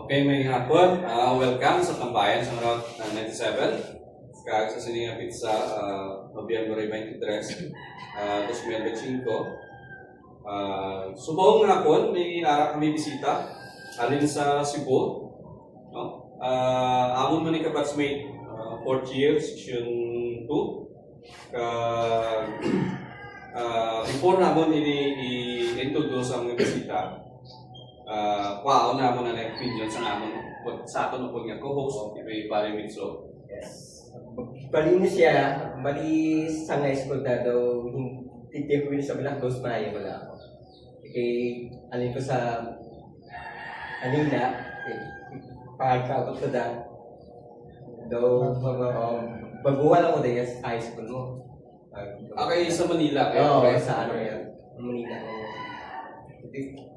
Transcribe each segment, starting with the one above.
Okay, may hapon. Welcome sa Tambayan sa Route 97. Kag sa siningapit sa Nobyembre 23, 2025. Subong hapon, may ara kami bisita alin sa Cebu. No? Amon man ni kabatsmate, 4th year, section 2. Before namon i-introduce ang bisita, wow na mo na opinion sa namon sa aton po nga co-host kay Pare Mitso. Yes. Bali na siya, bali sa high school na daw, hindi ko yun sa Black Ghost Maya wala ako. Kaya alin ko sa kanina, pagkakot ko na, daw baguhan ako dahil sa high school mo. Okay, sa Manila. Oo, sa ano yan, Manila.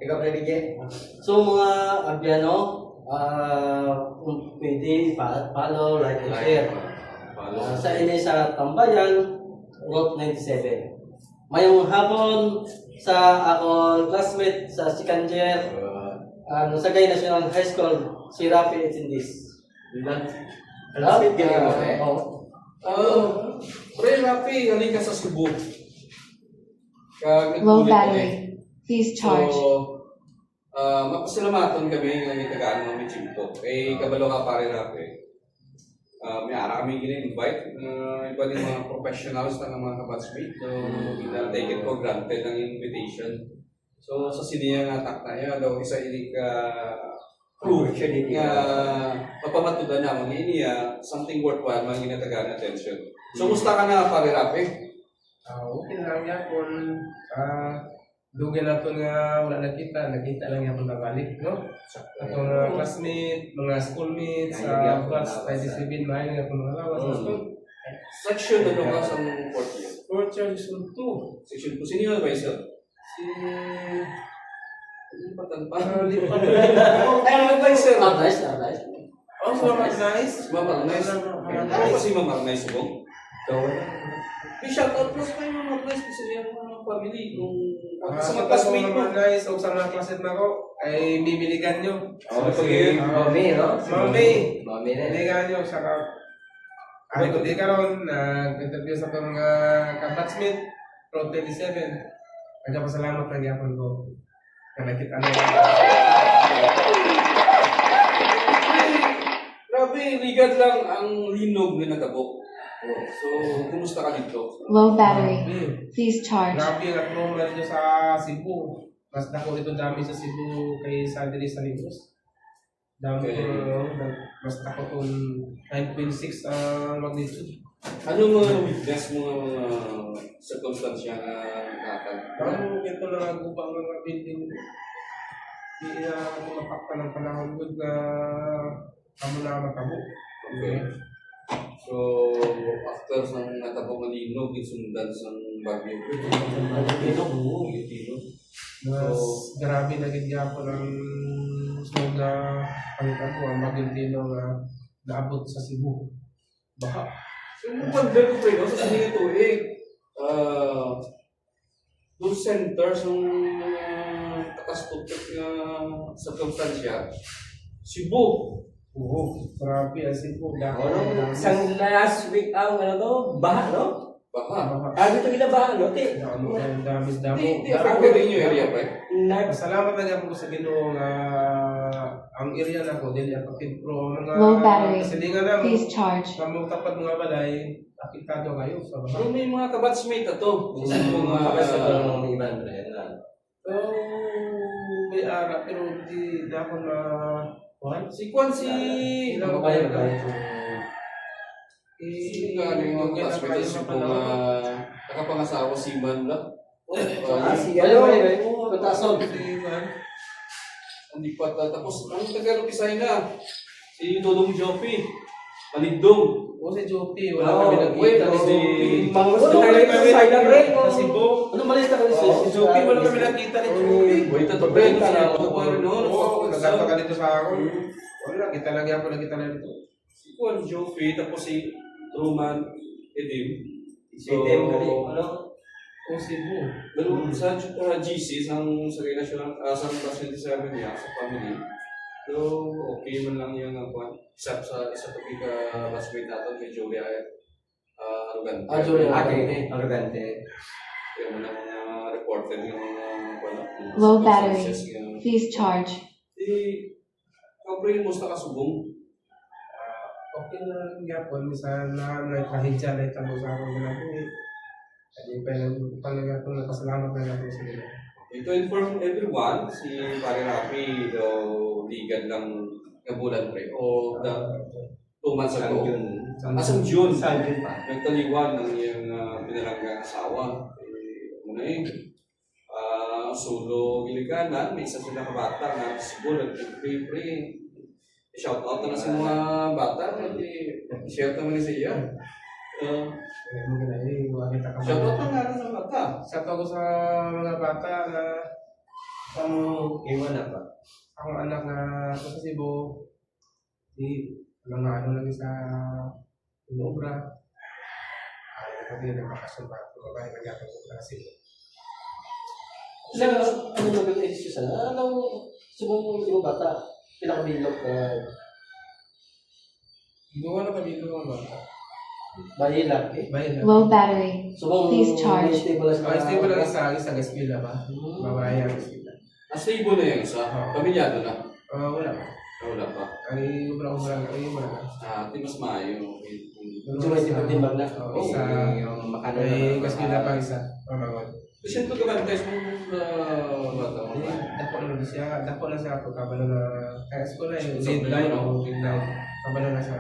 Ikaw pa rin, So mga Abiano, kung pwede, follow, like, and share. Sa inyo sa Tambayan, Route 97. Mayong hapon sa ako classmate sa second year, sa Gay National High School, si Rafi Etindis. classmate ka niya mo eh? Pre, Rafi, halika sa Cebu. Kag Low nagpulit battery. Please charge. So, mapasalamatan kami ng itagaan ng Michimpo. Eh, kabalo ka pare Rafi. May ara kami gina-invite. Iba din mga professionals na mga kabatsmate. So, take it for granted ang invitation. So, sa siniya nga takta niya, daw isa ini ka Opportunity. mapamatudan naman ini something worthwhile mga ginatagaan attention. So, musta ka na pare Rafi? Okay lang yan kung dugan na ito nga wala nakita lang yan kung nabalik, no? Atong mga classmate, mga schoolmates, sa class 97, mahal nga kung nalawas sa school. Section ano ka sa 4th year? Fourth year, section 2. Section 2. Sino yung advisor? Si... Lipatan pa. Lipat. Ay, ang advisor! Nice. Oh, salamat, nice. Ma'am Arnaiz. Ano ba si Ma'am Arnaiz mo? I-shout out mo sa kayo Ma'am Arnaiz kasi niya mga family. Kung sa mga classmate mo. Salamat, nice. O sa mga classmate na ko, ay bibiligan nyo. Okay. Mami, no? Mami. Mami na. Bibiligan nyo, saka... Ay, kung di karon nag-interview sa itong mga kabatsmate, Route 27. Nagpapasalamat lang yapon ko. Na nakita nyo. Grabe, ligad lang ang linog na natabok. So, kumusta ka dito? Low battery. Please charge. Grabe, na-promo dito sa Cebu. Mas dako dito dami sa Cebu kay Sandri sa Negros. Dami Okay. mas dako kung 9.6 ang magnitude. Ano mga witness mga circumstansya na nakakal? Parang ito na nagubang mga building. Hindi na mapakta ng panahon good na kamo na matabo. Okay. So, after sa natabok na linog, isundan sa bagyo. Mas grabe na gidya ko ng snow na palitan ko ang Magintino na naabot sa Cebu. Baka. So, yung wonder ko pre, no, sa sinigit ito doon center sa katastutok na circumstansya, Cebu. Oo, grabe ang Cebu. Dako Ano? Isang last week ang ano to, baha, no? Baka. Dito ila baha, no? Ti. Ang dami-dami. Di affected rin yung area, pre. Salamat na ako sa Ginoo nga ang area na ko dili affected pro mga Low battery. kasilingan na Please charge. kamong tapat mga balay apektado kayo sa Pero baha. may mga kabatsmate ito. Sa mga Kapag sa mga iban, So, may ara pero di ako na si Kwan si... ilang Ano kayo, ba? Si ano yung mga classmate sa mga nakapangasawa si Man lang. sige. Ano, Ano? Patason. Hindi pa tapos ang taga-Lupisay na. Si Dodong Jopi. Malidong. O si Jopi, wala kami wait, nakita si... Mangus Wala na kami tayo sa side nakita ng sa Cebu. Ano malita ka Si Jopi, wala kami nakita ni Jopi. Wait, ito ba yun? Oo, nagkato ka dito sa ako. Wala, kita lagi ako nakita na dito. Si Kwan Jopi, tapos si Truman Edim. Si Tem gali, ano? O Cebu. Pero sa GC, sa National, sa Class 27 niya, sa family, So, okay man lang yung isa to be ka-classmate natin, kay Julia Arugante. Julia Okay, arrogante. Yung mga reported yung mga Low battery. circumstances yung- Please charge. Kapre, musta ka subong? Okay na lang yapon, minsan na kahidya na itabo sa akong ginagawa. Hindi pa lang talaga kung nakasalamat na ako sa nila. To inform everyone, si Pare Rafi daw ligan lang kabulan pre o 2 months ago. Asang June, Saan June pa? nagtaliwan ng iyong pinalanggang asawa. Muna solo gilikanan, may isa sila ka bata na siguro pre shout out na sa mga bata, share naman ni siya. Shout out na sa bata. Shout out ko sa mga bata na Iwan na pa. akong anak na sa Cebu. Walang ano lang sa obra. Kasi nagpakasyon pa ako. Babae nagkakaroon ko sa Cebu. Ano naging excuse na? Subong yung bata, pinakabilog na Gawa na kami ng mga bata. bahilak eh. Bayan na. Low battery. Subong Please charge. stable Stable lang isa gaspila ba? Babae ang gaspila. Stable na yung isa. Pamilyado na. Wala pa. Wala pa. Ay, wala na. Di mas maayo. Medyo may timbang na. Isa. Yung makano Ay, gaspila pa isa. Pamagon. Kasi ito kabantays mo bata mo. Dako na siya ako. Kabalo na. Kaya ko na yung lead line. Kabalo na sa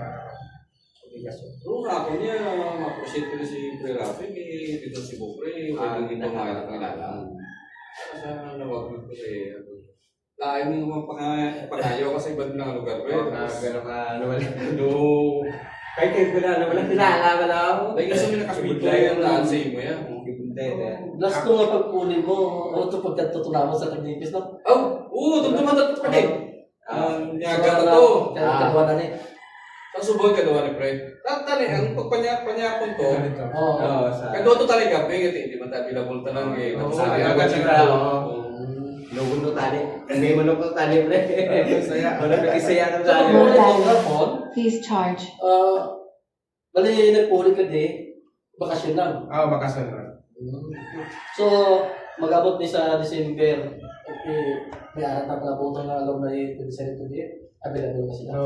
obligasyon. Pero ako niya, ma-appreciate ko na si Pre Rafi, dito si Bopre, pwede dito mga kilala. Sa nawag ko kasi, lain mo pangayaw kasi iba't ng lugar, pre. Gano'n ka, ano wala. Do, Kahit kayo wala, ano wala, kilala wala ako. dahil kasi may nakasubito yung daan sa imo yan. Last ko nga pagpuli mo, ano ito pagkatutula mo sa Tagnipis na? Oo, tumtuman na ito pa din. Niyaga na to. Kagawa na ni. Kasubol ka doon, pre. Tali, ang pagpanyakon to, Oo. kado to talaga, hindi man tayo bilabol talang eh. Oo, Agad siya agad. Oo. Lugundo tali. Hindi mo nung tali, pre. Saya. Wala ka isaya ng So, tali. kung muna yung phone, Please charge. bali nagpuli ka di, bakasyon lang. Bakasyon na. So, mag-abot ni sa December. Okay, may arat na palabutan na alam na yung December di, available na sila. So,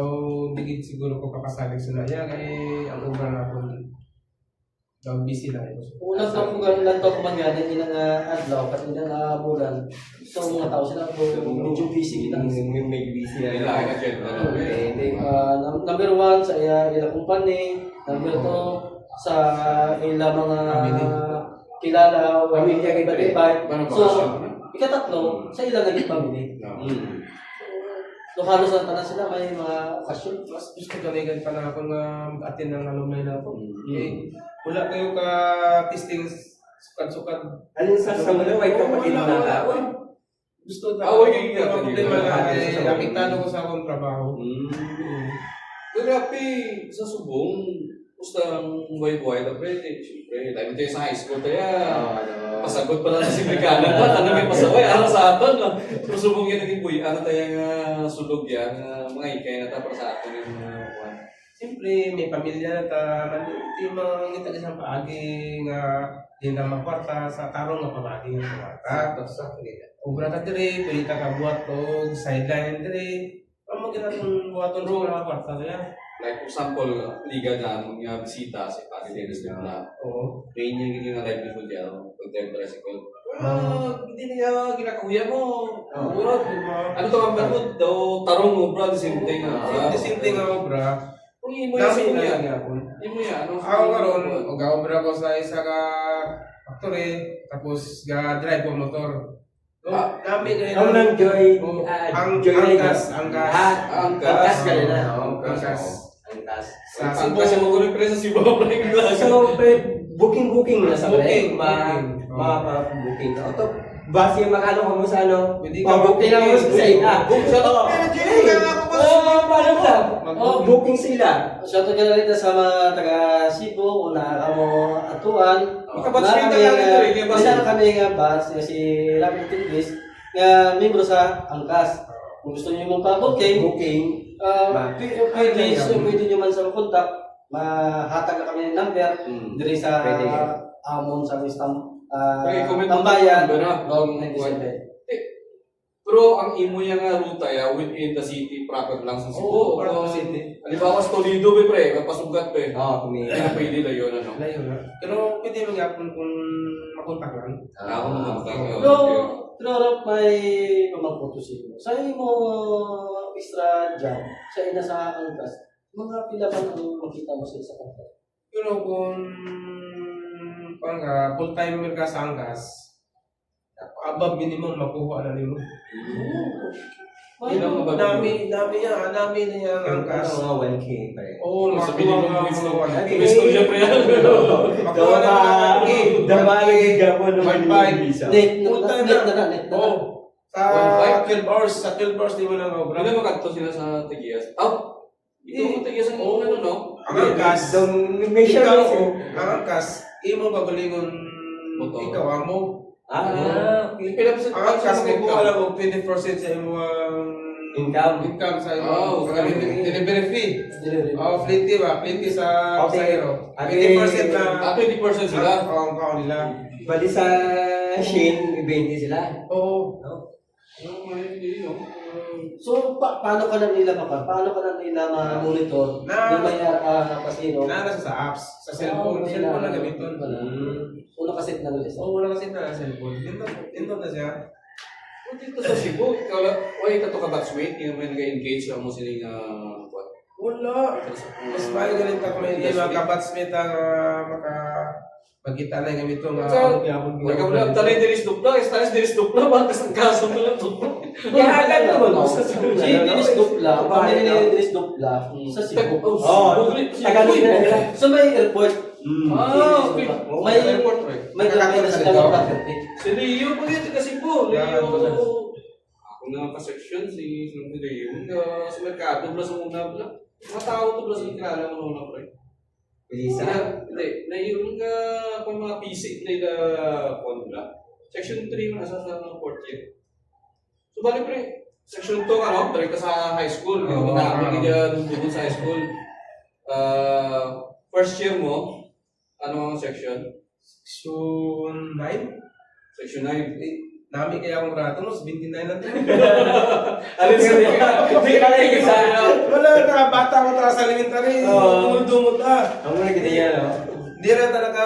digid siguro ko kapasalig sa naya kay ang ubra na akong daw busy lang ito. Unang taon ko gano'n lang taon man yan, hindi na adlaw, pati hindi na bulan. So, mga tao sila, medyo busy kita. May busy na. Kailangan ka dyan. Number 1 sa ilang company, number 2 sa ilang mga kilala, Pamilya, iba't iba. iba. Paano So, bakasyon? ikatatlo, sa ilang naging pamilya. So, halos na tanan sila may mga okasyon. Mas gusto talaga pa na ako nga mag-attend ng alumni na ako. Eh, wala kayo ka testing sukat-sukat. Alin sa mga may kapatid na ka? Gusto na. Away kayo Problema na ay apektado ko sa akong trabaho. Grabe, sa subong, gusto ang buhay-buhay na pwede. Siyempre, dahil tayo sa high school tayo. Pasagot pa lang si Brigana na, tanong may pasaway, ano sa aton. Pero subong yan naging buhay, ano tayong sulog yan, mga ikay na ta para sa atin yung buwan. Siyempre, may pamilya na ta, maluti mga ngita isang paagi nga di na magkwarta sa tarong nga pamagi ng kwarta. Ubra ka dire, pwede ka kabuhat o sideline dire. Ano ginatong buhaton sa mga kwarta kaya? Like, for example, liga na, mga bisita, si Pagi Dennis na Oo. train niya yung livelihood niya, pag-time tricycle. Hindi niya ginakahuya mo. Urot, di ba? Ano to ang balod daw, tarong mo, bro, the same thing. The same thing nga obra. Kung imo yan, Dami imo na yan. lang ako. Imo yan, ano? Ako karon, og-obra ko sa isa ka factory, tapos ga-drive ko motor. So, dami ka Ako nang joy. Ang Joy gas, ang gas. Ang Gas ka rin na. Ang gas. Ang gas. Sa Ang Cebu. kasi mo kunin pre sa Cebu, pre. So, booking na sa Booking. booking. O to, base yung makano ko mo sa ano, Pwede ka booking lang mo sa ina. Pero Jay, kaya nga ako Paano lang? Mag-booking. Booking sila. Shout out ka na rin sa mga taga Cebu, kung nakaka mo atuan. Makabatchmate ka lang ito, Isa na kami nga batch, si Rapid English, nga membro sa Angkas. Kung gusto niyo magpa-booking, Booking. pwede nyo man sa contact, mahatag na kami ng number, diri sa Pwede. amon sa Okay, comment mo Tambayan, number, ha? Road 97. Pero ang imo yung nga ruta ya within the city proper lang sa Cebu. Oo, proper city. Halimbawa sa Toledo be pre, kapasugat pe. Oo, kami. Kaya pwede na yun ano. Layo na. Pero pwede mo yapon kung makontak lang. Ako naman Pero Rob, may mamagputusin mo. Sa mo extra job, sa ina sa angkas, mga pila ba ang makita mo sa isa ka? Pero kung pang full timer ka sa angkas, above minimum makuha na nimo. Dami na yung angkas. Mga 1K pa rin. Oo, Sa makuha minimum nga gusto. makuha na. Gusto niya pre. Makuha na ng 1K. Damali gapon naman 1.5. yung visa. Net Oo. na. Sa 12 hours, di mo na maubra. Ano makanto sila sa Tigias? Ito ang Tigias ang Oo. ano no? Ang angkas, May share ikaw, kasi. ang angkas, imo gagalingon Motor. ikaw amo. Okay. Ang angkas, makuha lang og 20% sa imo income sa imo. Delivery fee. Fleet fee ba? Fleet fee sa Okay. pasahero. Okay. 20% na 20% sila. ang kaon nila. Bali sa Shane, 20 sila. Oo. So, paano ka na nila ma-monitor? Na- Yung may kasino? Nasa sa apps, sa cellphone. Cellphone na gamiton. Uno kasi na nila. Oo, wala kasi na cellphone. Indot na siya. Kung dito sa Cebu, ikaw lang, why ka to ka batchmate? Yung may nag-engage ka mo siling what? Wala. Mas maayo galing ka kung hindi mga kabatsmate ang magkita na yung gamito nga. Wala ka mo talay diris dupla, talis diris dupla, bakit ang kaso mo lang dupla? Kaya naman mo. Si Dinis Dupla, pamilya ni Dinis Dupla, sa Cebu. Tagalog na nila. So may airport. Okay. May airport, right? may gamay na sa Tagalog. Si Leo pa dito kasi po. Yeah, Leo. Ako na ka-section, si Leo. Sa merkado, plus ang una pala. Mga tao to plus ang kilala mo na pre. Elisa. Hindi, naiyon ka kung mga PC nila formula. Section 3 mo nasa sa 4th year. So bali pre, section 2 ano, direct ka sa high school. Yung mga hindi dun sa high school. First year mo, ano ang section? Section 9? Section 9. Nami kaya akong rato, mas 29 natin. Alin sa hindi ka na isa. Wala na, bata mo tara sa elementary. Dumot Ang mga kita yan, no? Hindi rin talaga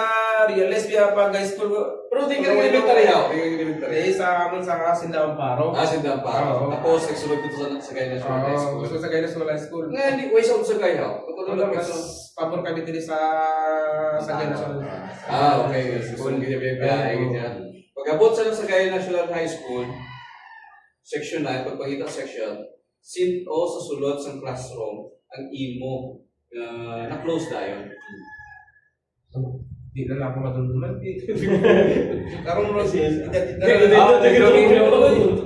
realize biya pa high school ko. Pero di ka elementary ha? Di ka elementary. Eh, sa amin sa Sindang Paro. Sindan pa. Oo. Tapos, nagsunod dito sa Gay National High School. Gusto sa Gayna High School. Nga, hindi, ways out sa Gay ha? Wala, mas pabor kami din sa Gayna National. Okay. School, ganyan. Pag-abot sa Gay National High School, section 9, pagpagita section, sit o sa sulod sa classroom, ang imo na-close na yun. Di na lang ako matulungan. Karong mo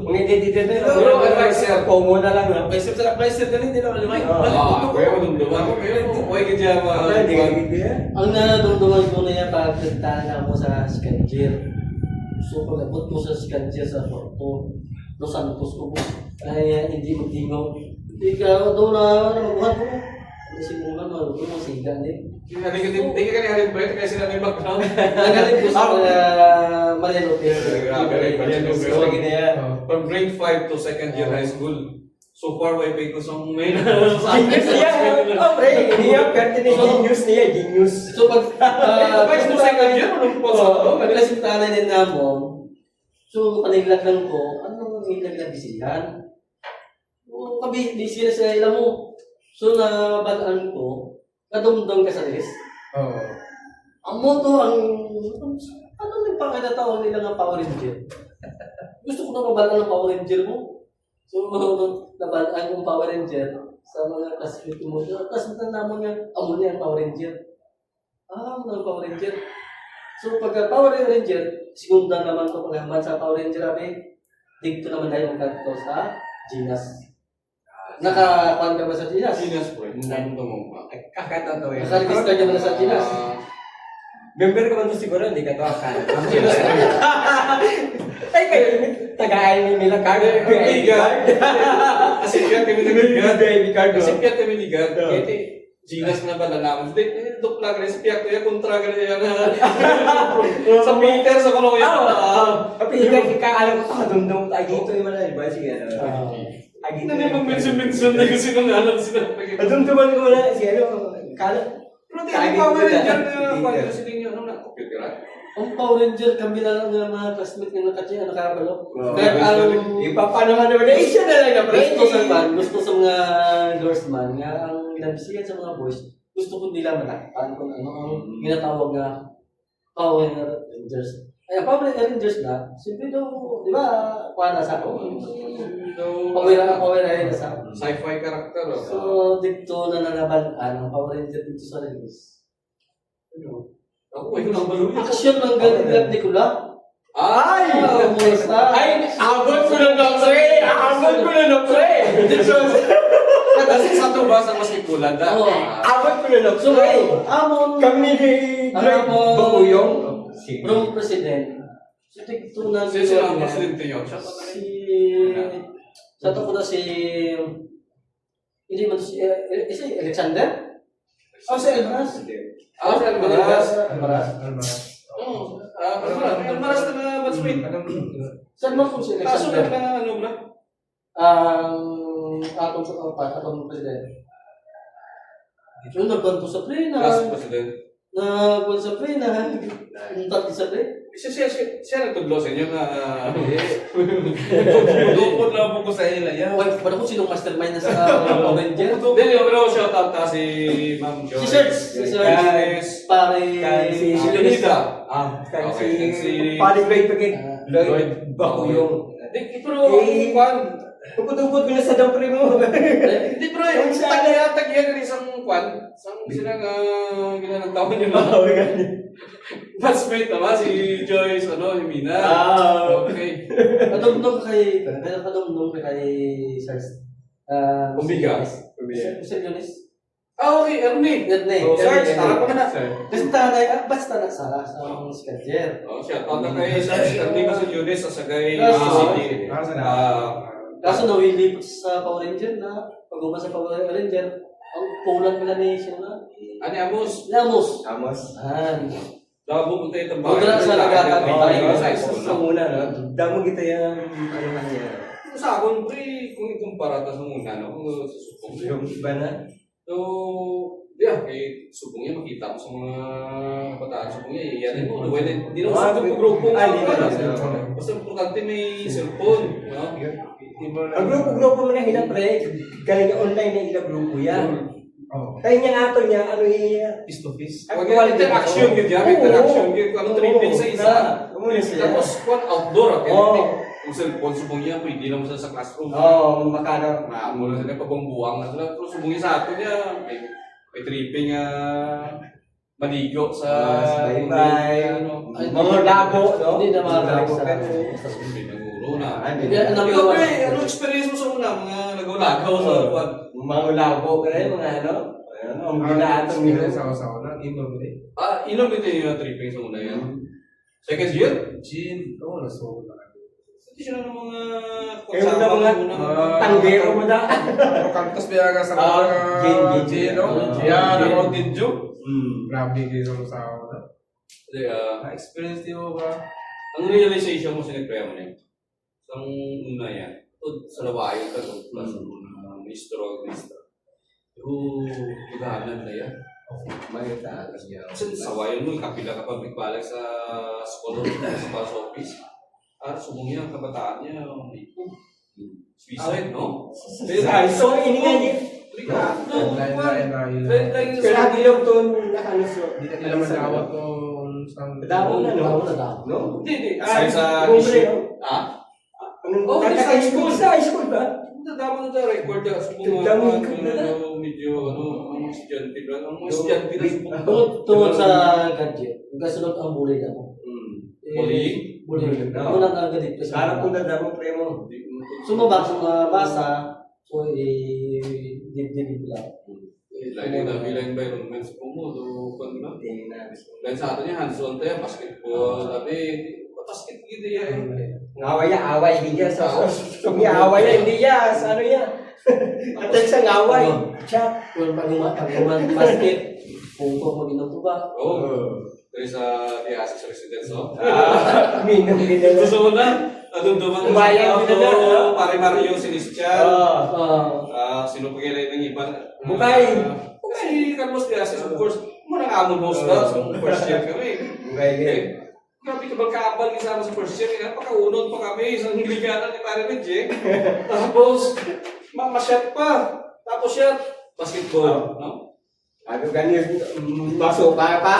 Mga identity na. Pero, advisor, Pomo na lang, no? Paisip sa advisor ganun din ako limay. kaya matulungan ko. Pero, huwag ka dyan Hindi ka gigil yan. Ang nararamdaman ko na yan pag nagtala mo sa Scanjir. So pag abot ko sa Scanjir sa Porto, Los Santos ko po, ay hindi magtingaw. Hindi ka doon na mabuhat ko. Hindi simulan mo, doon mo sigan din. Hindi ka kanya break kasi sila may background. Nagaling ko sa Marian Lopez. So, lagi na yan. From grade 5 to second year high school. So far, way ko sa may Genius niya. Oh, pre. Hindi yan. Karte na genius niya. Genius. So pag Guys, no second year, anong po sa madalas yung tanay din namon, so paniglag lang ko, anong nilaglag bisihan? O kabisi na sa ilang mo. So nabalaan ko, kadumdum ka sa list. Oo. Ang moto, ano yung pangkatatawag nila ng Power Ranger? Gusto ko na mabalaan ng Power Ranger mo. So nabalaan yung Power Ranger sa mga classmate mo. Tapos naman niya, amo niya ang Power Ranger. Ng Power Ranger. So pagka Power Ranger, segunda naman ko pagkaman sa Power Ranger namin, dito naman tayo magkanto sa Ginas. Nakakuan ka ba sa Ginas? Sinas bro, nandito mo ba? Kakatatawa yan. Nakaregister ka ba na sa Ginas? Member ka man to siguro, hindi ka to akala. Ay, kayo, tagaan nila card. Kasi kaya kami nag-guard. Baby card, Kasi no? kaya kami nag-guard. Kaya Ginas na ba na naman? Hindi, dupla ka rin sa piyak ko yan, kontra ka rin yan. Sa Peter, sa kuno yan. Tapi alam ko kadumdum ay dito yung mga ba sige ano. Ay dito. Hindi naman mention na kasi nung alam sila. Kadumduman ko na si ano. Kala. Pero hindi pa rin dyan na pwede sila niyo, ano na, computer. Ang Power Ranger, kami na lang ng mga classmate nga nakatya, nakabalo. Oh. Kaya ang Paano nga naman eh siya na lang na gusto sa mga girls man, nga ang ginabisigan sa mga boys, gusto ko nila matakpan kung ano ang ginatawag na Power Rangers. Ay, ang Power Rangers na, simple daw, di ba, kuha na sa ako. Power Ranger sa ako. Sci-fi character. So, dito na nalaban ang Power Ranger dito sa release. Ako, ikaw nang baluhin. Action ng galit ni Kula. Ay! Ay, abot ko na doktre. Abot ko na doktre. Kasi sa tubas ang mas ikulan da. Oo. Abot ko na So, doktre. amon, Kami ni Greg Amon. Bakuyong. From President, si Tigto na Sino ang presidente nyo? Siya pa si sa to ko na si hindi man si Alexander? Oh, si Elmas. Sa Almaraz. Elmas. Oo. Almaraz na batchmate. Saan mo kung si Kaso Alexander? na ano ba? Atong president. Yung nagbanto sa plena. Last president. Nagbanto sa plena. Yung tatlo sa plena. Siya nagtudlo sa inyo na... Lupot lang po ko sa ila yan. Wait, paano kung sinong mastermind na sa Avenger? Hindi, pero shout out ta si Ma'am Joy. Si Serge. Yes. Pare Si Si Leonida. Okay, si Paling Lloyd Pagin. Lloyd. Lloyd Bakuyong. Pero, kwan. Upod-upod ko na sa dampre mo. Hindi, pero yung tag yan isang kwan. Isang sila nga ginanagtawan yung mga batchmate naman, si Joyce, yung Mina. Okay. Kadumdum kay Serge. Kumbiga. Si Leonis. Okay, Ernie. Erne. Sarge, tara pa na. Kasi tanay, basta na sa schedule. Shout out na kay Sarge, Ernie Masalyones, sa Sagay Yes, City. Kaso nawili po sa Power Ranger na pag-uma sa Power Ranger, ang pulan pala ni siya na. Ani Amos. Lamos. Amos. Labo ko tayo tambay. Huwag na sa lagatang Tambay tayo. sa school Sa na. muna, no? Damo kita yung ano man yan. Sa akin, pre, kung ikumpara ta sa muna, kung sa subong. Yung iba na. So, yeah, subong yan, makita mo sa mga kabataan subong yan. Yan mo, hindi na sa grupo. Basta importante may cellphone. Ang grupo-grupo mo na hila, pre. Galing online na hila grupo yan. Tayo niya ato niya, ano yung... Face to face. Huwag yan, interaction yun yan. Interaction yun. Ano, tripping sa isa. Tapos, kung outdoor, yung cellphone, subong yan, pwede lang mo sa classroom. Oo, makano. Mula sila pabangbuwang na sila. Pero subong sa ato niya, may tripping maligo sa... Bye-bye. Ay, Mga labo, no? Hindi na mga Labo sa ka. Nagulo na. Ikaw, pre, ano experience mo sa una? Mga nagaw-lagaw sa kwan? Mga labo ka rin, mga ano? Ang ginatong nila. Sa una, inom rin. Inom ito yung tripping sa una yan. Second year? Gin. Oo, naso na. Hindi sila ng mga... Kayo na mga tanggero mo na. Kantos biya ka sa Gin, no? Gin. Yan, ako din jo. Hmm. Grabe kayo sa una. Kasi, Na-experience din mo ba? ang realization mo sa nagpaya mo na yun. Sa una yan. Ito, sa lawayo ka ito. Plus, ministro. Pero, igahanan na yan. May taas niya. Kasi sa wayon mo, kapila ka pag nagbalik sa school or sa bus office. Subong niya, ang kabataan niya, suicide, no? Ay, so iningan niya. Kaya bilog to nakanuso. Hindi na nila manawat kung saan... Damo na, no? no? Hindi. Aside sa Bumbre, issue. no? Oh, Sa school, sa school ba? Damo na sa record. Subong Damo mga ikot na na. medyo, ang estudyante ba? Ang mga estudyante na subong. Tungod sa gadget, kasunod ang bully na mo. Bullying? Bullying. Oo. Unang gadget kasi. Harap kong dadamo premo. Sumabak sa mga basa, so dibdibin ko lang. Lagi na bilang environment sa kumo, do kan na. Hindi na gusto. Dahil sa atin niya, hands-on tayo, basketball, tapi, basket gitu ya. Ngaway ya, away, hindi yan. Away ya, hindi yan. Sa ano yan? Atal sa ngaway. Chat. Kung pag basket, puto mo ginutuba. Oh, dari sa di Asis Residence, oh. Minum din na. Susunod na, nadumduman Umayang din na. Pare Mario Celestial. Ah, Sino pa kaya ng iba? Bukay. Si Carlos de Asis, of course, muna nga amon host na, so first year kami. Bukay din. Grabe kabal-kabal kasama sa first year, napakaunod pa kami sa ligana ni Pare Reggie. Tapos, ma-shot pa. Tapos shot, basketball, no? Ano ganyan, masuka pa.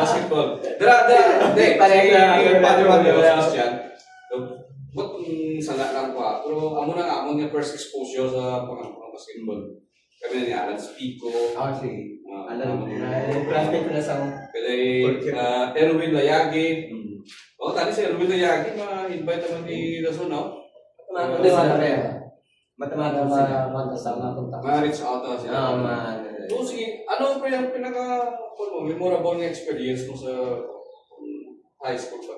Basketball. Di, Pareho na, Pare Mario pareho. Celestial. Ba't sana lang pa? Pero amo na nga, amo nga first exposure sa basketball. Kami na ni Alan Spico. Sige. Ano Yung classmate ko na sa... Pwede Erwin Layagi. Tadi si Erwin Layagi, ma-invite naman ni Dason, no? hindi wala kaya. Matamato Mata sama kontak. Ma-reach out na sila. man. So, sige, ano pa yung memorable na experience mo sa high school ba?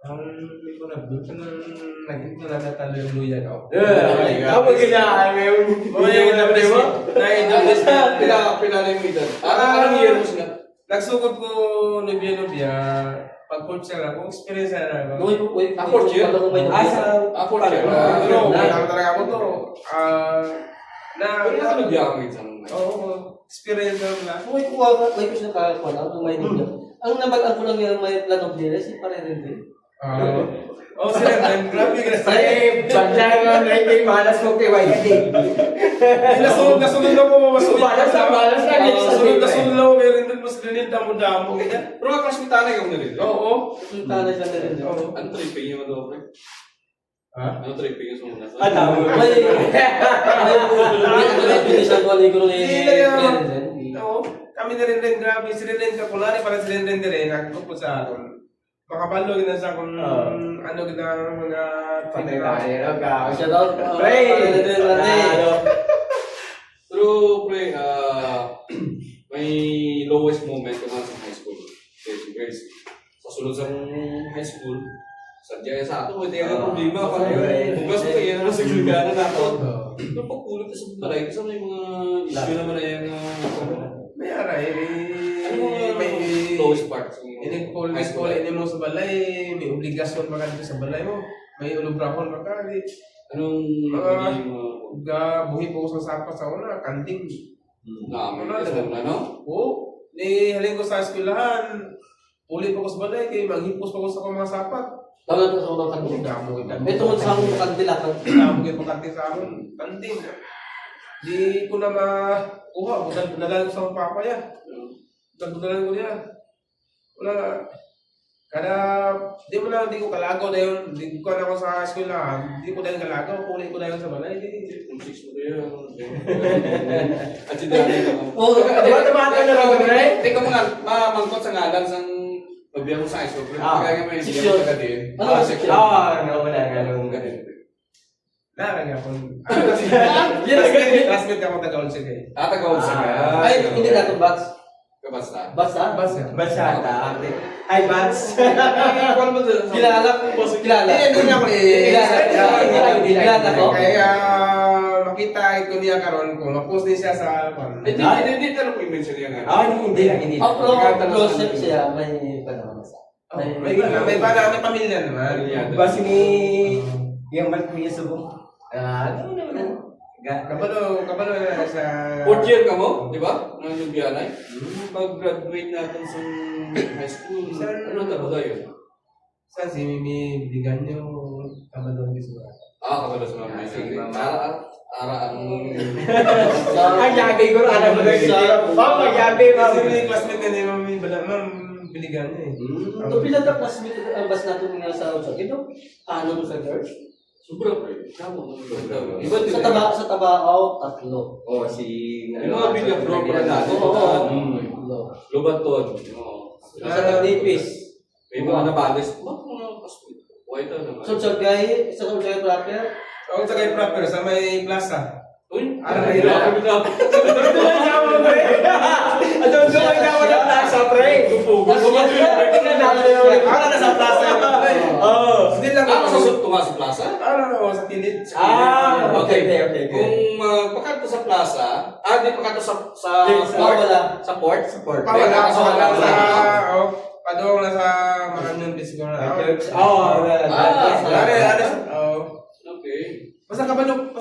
Hindi ko na, doon ka nang naging nanatalo yung luya ka. Ako ginaan mo yung... Pinalay mo ito. Anong year mo sila? Nagsugod ko Nubia, pag-coach siya ako, experience na ako. Fourth year? Fourth year. Kailangan talaga ako to. Pero nakalubya ka ngayon sa Oo, experience na lang. Kung may kuha ka, may gusto ka kuha na, kung may ninyo. Ang nabagaan ko lang yung may planong nila, si pare rin din. Sila, grabe ka na sa Banda nga na hindi malas mo kay YD. nasunod ako masunod. Balas na. Nasunod ako, meron din mas ganit damo-damo. Pero ka-classmate tanay ka mo na rin. Oo. Resulta na siya na rin. Ano tripping yung ano, pre? Ha? Ano tripping yung sumunod? May pinisan ko aligro ni Oo. Kami na rin grabe. Sila rin kapulari, parang sila rin din. Nagkupo sa aton. Makapalo gina sa kung ano gina mga Shout out. Pero, pre, may lowest moment ka man sa high school. Okay, Grace. Sa sunod sa high school, sadya sa ato, hindi ka problema. Bugas mo kayo na sa gilgana na ako. Pero pagkulit ka sa balay, kasi may mga issue naman na yung... may aray. Ano mga lowest part? Ini school ini mo sa balay, may obligasyon ba ka dito sa balay mo? May ulubrahon ba ka? Anong Buhi po ko sa sapat sa una, kanting. namin na, no? Oo. Halin ko sa eskwelahan, ulit po ko sa balay, kaya maghipos pa ko sa mga sapat. Tama ito sa unang kantin. Ito mo sa akong kantila. Damo ko kanting sa akin, kanting. Di ko na makuha, budalan ko sa mga papaya. Budalan ko niya. Wala. Di ko kalagaw na yun. Di ko na ako sa eskwelahan. Di ko dahil kalagaw. Kulit ko dahil sa balay. Kung 6 mo kayo. At si Danny ka mo. Oo, Teka mo nga, mamangkot sa ngalan sa pagbiyan mo sa high school. Kaya may Section. bigyan ka din. Ano, Section. Narang ako. Yes, Classmate ako taga Olseg eh. Tatagawag sa ka. Ay, hindi na ito, Bats. Kabasta. Bats, ha? Basta. Ay, Bats. Kung mo doon? Kilala ko. Kilala. Hindi niya ako Kilala ko. Kaya makita ko niya karon kung ma-post din siya sa Hindi tanong ko i-mention yan nga. Hindi. Close siya, may panahon sa. may pamilya naman. Basi ni yung Kuya Subong. Ano naman? Kabalo na sa... Fourth year ka mo, di ba? Nang yung biyanay. Pag-graduate natin sa high school, ano tabo tayo? Saan si Mimi Bigan yung kabalo ng Bisura? Kabalo sa mga high school. Ara ang... Ay, yabay ko alam mo lang siya. Yabay Kasi may classmate ka ni Mami Biligan niya eh. Ito pinatap na ang bas natin nga sa Ocho. Ito, ano sa girls? Sobra pre. Tama. Sa Tabao, 3. Si... Yung mga bilyang bro pala natin. Lubaton. Sa Nipis. May mga nabales. Mga white naman. Sa Sorgay, sa Sorgay proper. Ako sa kay proper sa may plaza. Uy, Ano na hindi yun? ako bitaw. Doon ka wala plaza, pre. Ano na sa plaza yun? Oo. Hindi lang Ano sa sukto nga sa plaza? Ano sa kilid? Okay. Kung pagkanto sa plaza, di pagkanto sa Wala. sa port? Wala Sa wala sa plaza. padong na sa mga nun siguro na. Oo. Okay. Basta kabalo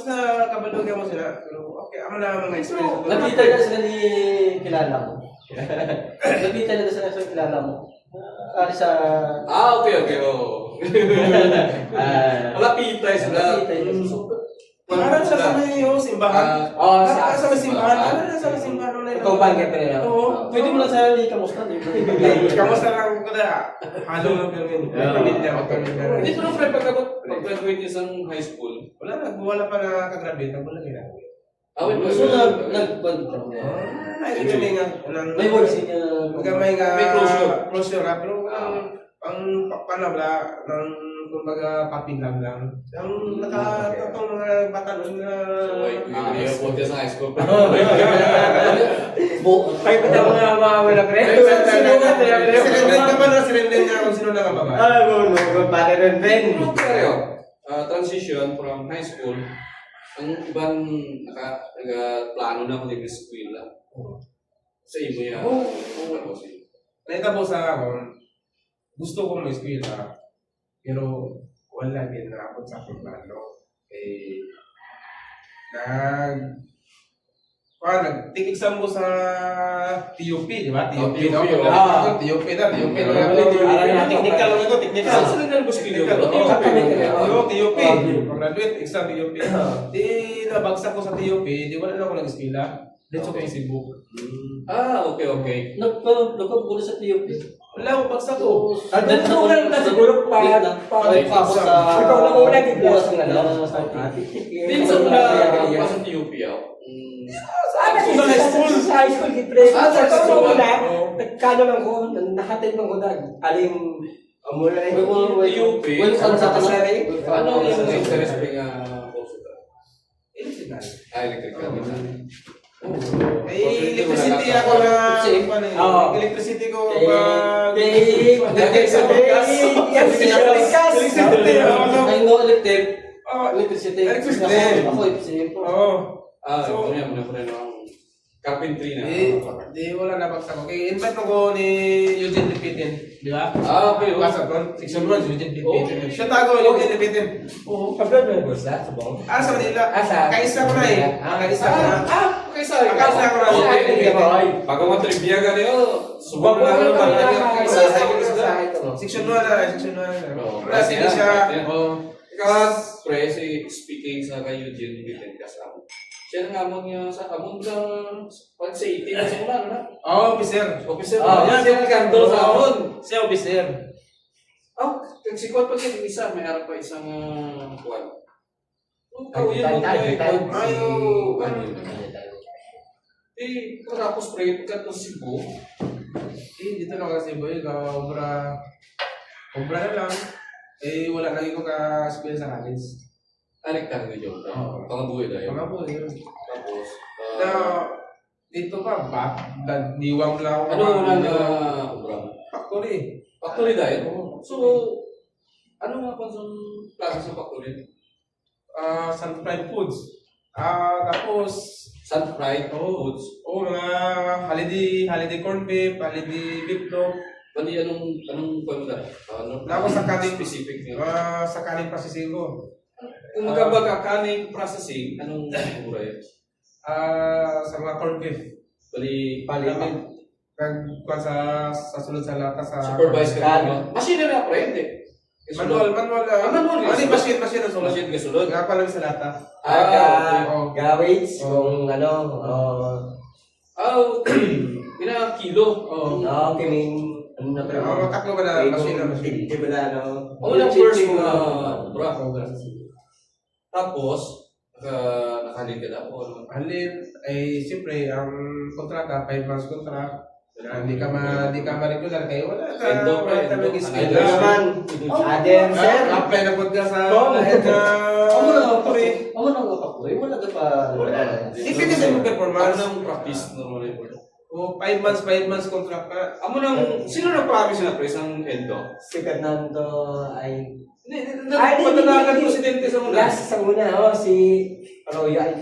mo sila. Pero okay, ako na mga experience. Nakita na sila ni kilala mo. Nakita na sila sa kilala mo. Sa... Okay. Oh. Malapitay sila. Parang sa may simbahan. Sa may simbahan. Ano na sa may simbahan? Ikaw ba ang ganda nila? Oo. Pwede mo lang sa kamusta. Kamusta lang ko na? Halo lang pero yun. Pamilya ko kami. Dito na pre, pag-graduate isang high school. Wala pa na kagraduate. Wala nila. So, nag-bond ka mo. May words niya. May closure. Closure ha. Pero ang panabla ng kumbaga papilang lang. Ang nakatatong mga bata nun na... So, wait, sa high school. Kayo pa daw nga mga pre. Sinenden ka ba na sinenden niya kung sino na kababa? Pare rin, Ben. Pero, transition from high school, ang ibang naka-plano na kung nag-school lang. Sa imo yan. Nakita po sa ako, gusto kong eskwela, pero wala din na ako sa plano. Nag-exam ko sa TUP, di ba? TUP, no? TUP na. Technical lang ito, technical. Saan sila nag-school yun? TUP. Graduate, exam TUP. Di nabagsak ko sa TUP, di wala na ako nag-eskwela. Dito ko yung Cebu. Okay. Nagpapulo sa TUP. Wala ako, bagsak ko. Siguro pa. Nagpapos sa... Ikaw na una, di ba? Bukas ng ano. Din sa mga pasang TUP yaw. Sa high school, di pre. Nagkano lang ko, nahatid lang ko na. Aling, mula na TUP. Welcome sa kasari. Ano yung interest nga course ka? Electrical. Electrical. Electricity ako na... Electricity ko I know electric. Electricity. Electricity. Ako electricity. So, muna ng carpentry na. Di wala na bagsak ko. Kaya invite ko ni Eugene Lipitin. Di ba? Okay. Pasok ko. Section 1, Eugene Lipitin. Siya tago, Eugene Lipitin. Pagod mo yung sa bong? Sa Manila. Kaisa ko na eh. Kaisa ko na. Kaisa ko na. Pag mga trivia ka niyo, subang na lang ba? Section 1 na. Section 1 na. Sige siya. Ikaw, pre, speaking sa kay Eugene Lipitin kasama. Siya nga mo niya sa amon sa pag sa 18 na sa mula, no? Officer. Yan, siya nagkandol sa amon. Siya officer. Nagsikwat pa siya ng isa, may harap pa isang kuwan. Tapos pre, pagkat ng Cebu, Dito lang kasi boy, obra na lang. Wala lagi ko ka-school sa college. aliktan ni John. Pangabuhi na yun. Mga po, yun. Tapos, Na, dito pa, diwang lang ako. ano unang obra? Factory. Factory dahil? So, ano nga pa sa klase sa factory? Sun Fried Foods. Tapos, Sun fried foods. mga holiday corned beef, holiday beef dog. Bali, anong pa mo dahil? Tapos sa kanin, specific niya. sa kanin processing ko. Kung magkabaga kaning processing, anong obra yun? Sa mga corned beef. Bali, Kung sa sunod sa lata sa... supervise ka naman. Machine na pre, hindi. Manual. Manual. Machine ang sulod. Machine ka sulod. Nga pala sa lata. Gawage, kung ano, Kilo. ano na ba? Taklo ba na machine? Di ba na, ano? Walang first bra. Tapos, nakahalin ka na o ano? Halin, siyempre, ang kontrata, 5 months contract. Hindi ka ma-regular kayo. Wala ka. Endo, pre, Wala ka endo. mag-schedule. Ito naman, Aden, sir. Apply na po ka sa... Oo, head na... Amo na nga pakuloy. Wala ka pa. Depende sa imong Ano performance. nang practice normally po? O 5 months contract ka. Amo nang, sino nag-promise na pre ang Endo? Si Fernando ay... Hindi, Ay, patalagan hindi. presidente sa una. Last sa una, si Arroyo ay...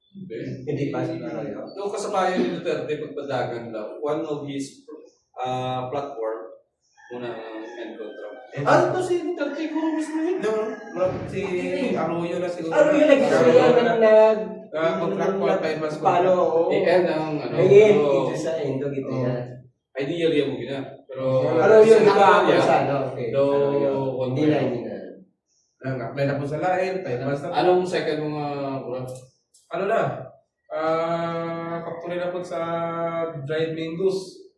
Hindi. Hindi pa si Arroyo. Noong kasabayan ni Duterte pagpadagan daw, one of his platform, muna ang end contract. Ano to si Duterte ko mismo yun? No, si Arroyo na siguro. Arroyo nag-istorya na nag... Contract ko 5 months Paano? Oo. I-end ang ano. Ayun, pero dito sa Indo, gito Oo. yan. Ideally mo gina. Pero Arroyo, sa di ba ako Italia, sa ano? Okay. Though, Arroyo. one Hindi way. na, hindi na. Apply na po sa lain, 5 months na. Anong second mga kulang? Ano na? Factory na po sa dried mangoes.